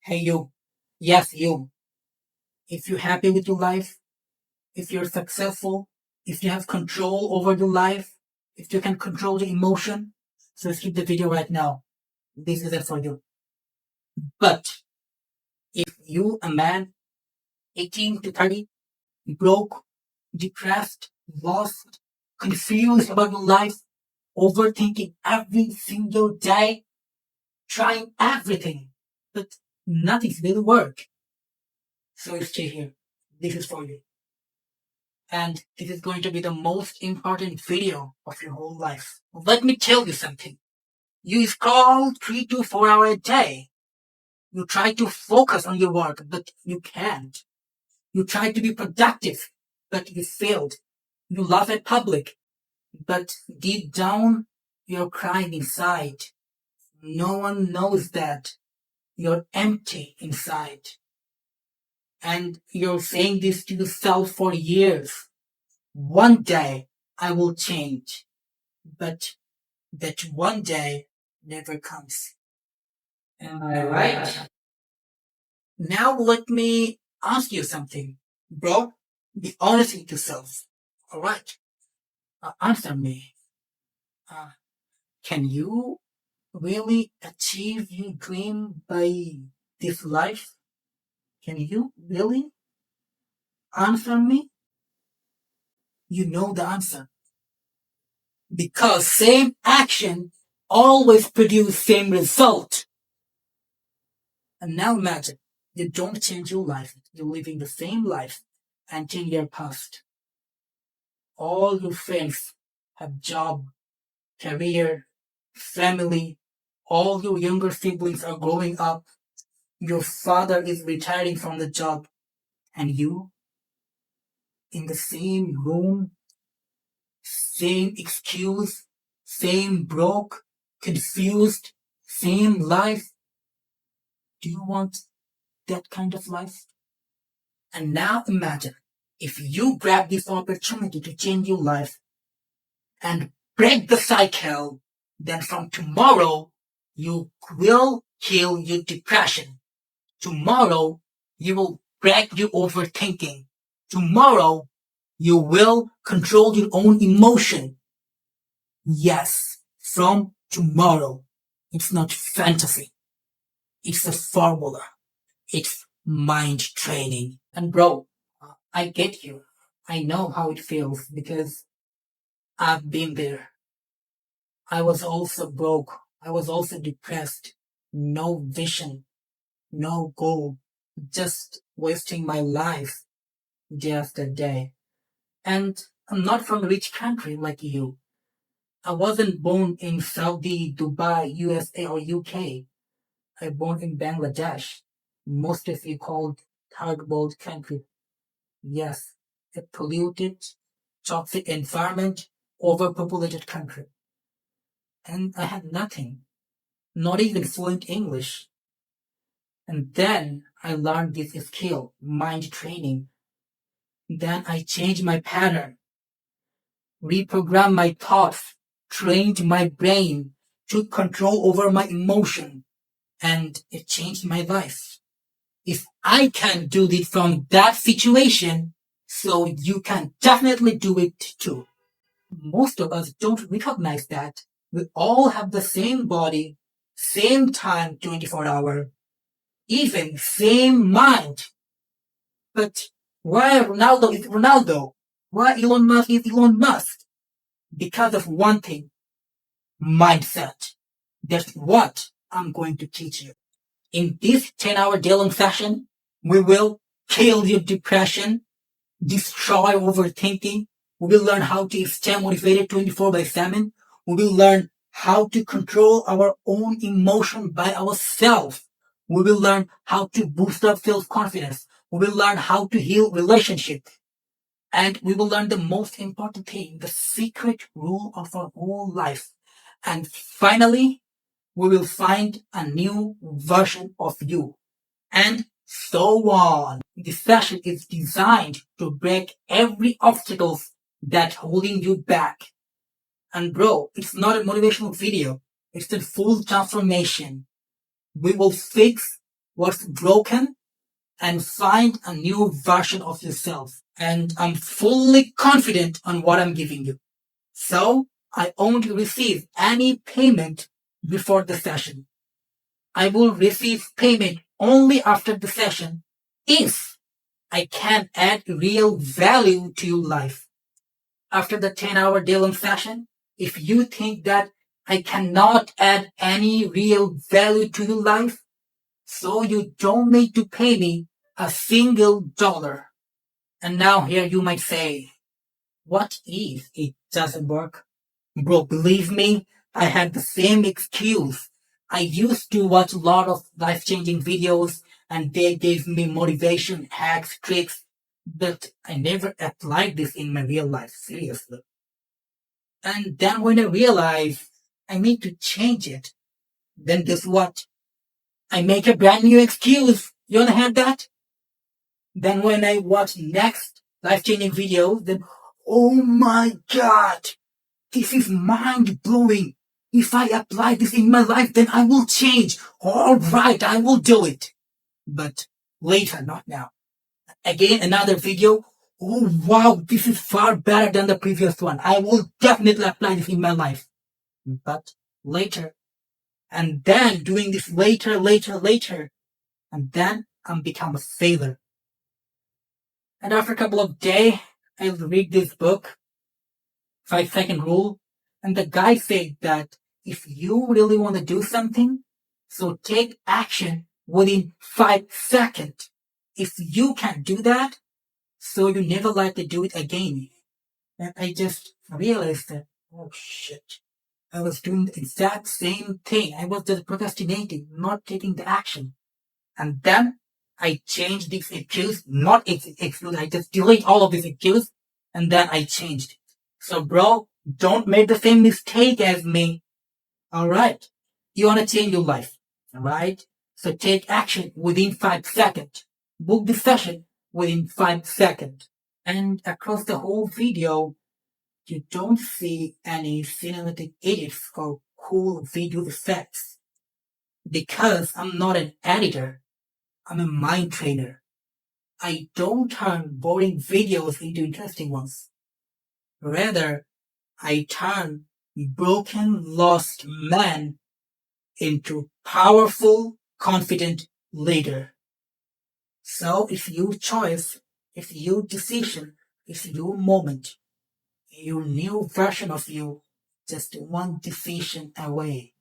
Hey you, yes you. If you're happy with your life, if you're successful, if you have control over your life, if you can control the emotion, so skip the video right now. This isn't for you. But if you, a man, 18 to 30, broke, depressed, lost, confused about your life, overthinking every single day, trying everything, but nothing's gonna work. So you stay here. This is for you. And this is going to be the most important video of your whole life. Let me tell you something. You scroll 3 to 4 hours a day. You try to focus on your work, but you can't. You try to be productive, but you failed. You laugh at public, but deep down, you're crying inside. No one knows that. You're empty inside. And you're saying this to yourself for years. One day, I will change. But that one day never comes. Am I right? Now let me ask you something. Bro, be honest with yourself. Alright, answer me. Uh, can you really achieve your dream by this life? Can you really answer me? You know the answer. Because same action always produce same result. And now imagine, you don't change your life. You're living the same life and 10 years past. All your friends have job, career, family. All your younger siblings are growing up. Your father is retiring from the job. And you, in the same room, same excuse, same broke, confused, same life. Do you want that kind of life? And now imagine if you grab this opportunity to change your life and break the cycle, then from tomorrow you will heal your depression. Tomorrow you will break your overthinking. Tomorrow you will control your own emotion. Yes, from tomorrow. It's not fantasy. It's a formula. It's mind training. And bro, I get you. I know how it feels because I've been there. I was also broke. I was also depressed. No vision, no goal. Just wasting my life day after day. And I'm not from a rich country like you. I wasn't born in Saudi, Dubai, USA, or UK. I born in Bangladesh. Most of you called third world country. Yes, a polluted, toxic environment, overpopulated country. And I had nothing, not even fluent English. And then I learned this skill, mind training. Then I changed my pattern, reprogrammed my thoughts, trained my brain, took control over my emotion, and it changed my life. If I can do it from that situation, so you can definitely do it too. Most of us don't recognize that. We all have the same body, same time, 24 hour, even same mind. But why Ronaldo is Ronaldo? Why Elon Musk is Elon Musk? Because of one thing, mindset. That's what I'm going to teach you. In this 10-hour day-long session, we will kill your depression, destroy overthinking. We will learn how to stay motivated 24/7. We will learn how to control our own emotion by ourselves. We will learn how to boost up self-confidence. We will learn how to heal relationships. And we will learn the most important thing, the secret rule of our whole life. And finally, we will find a new version of you. And so on. This session is designed to break every obstacle that's holding you back. And bro, it's not a motivational video. It's a full transformation. We will fix what's broken and find a new version of yourself. And I'm fully confident on what I'm giving you. So I won't receive any payment before the session. I will receive payment only after the session if I can add real value to your life. After the 10-hour day-long session, if you think that I cannot add any real value to your life, so you don't need to pay me a single dollar. And now here you might say, what if it doesn't work? Bro, believe me, I had the same excuse. I used to watch a lot of life-changing videos and they gave me motivation, hacks, tricks, but I never applied this in my real life, seriously. And then when I realized I need to change it, then guess what? I make a brand new excuse. You wanna have that? Then when I watch next life-changing videos, then, oh my god, this is mind-blowing. If I apply this in my life, then I will change. Alright, I will do it. But later, not now. Again, another video. Oh wow, this is far better than the previous one. I will definitely apply this in my life. But later. And then doing this later. And then I'm become a failure. And after a couple of days, I'll read this book, 5-second rule. And the guy said that if you really want to do something, so take action within 5 seconds. If you can do that, so you never like to do it again. And I just realized that, oh shit, I was doing the exact same thing. I was just procrastinating, not taking the action. And then I changed this excuse, not excuse, I just delete all of these excuses, and then I changed it. So bro, don't make the same mistake as me. Alright? You wanna change your life. Alright? So take action within 5 seconds. Book the session within 5 seconds. And across the whole video, you don't see any cinematic edits or cool video effects. Because I'm not an editor, I'm a mind trainer. I don't turn boring videos into interesting ones. Rather, I turn broken, lost man into powerful, confident leader. So if your choice, if your decision, if your moment, your new version of you, just one decision away.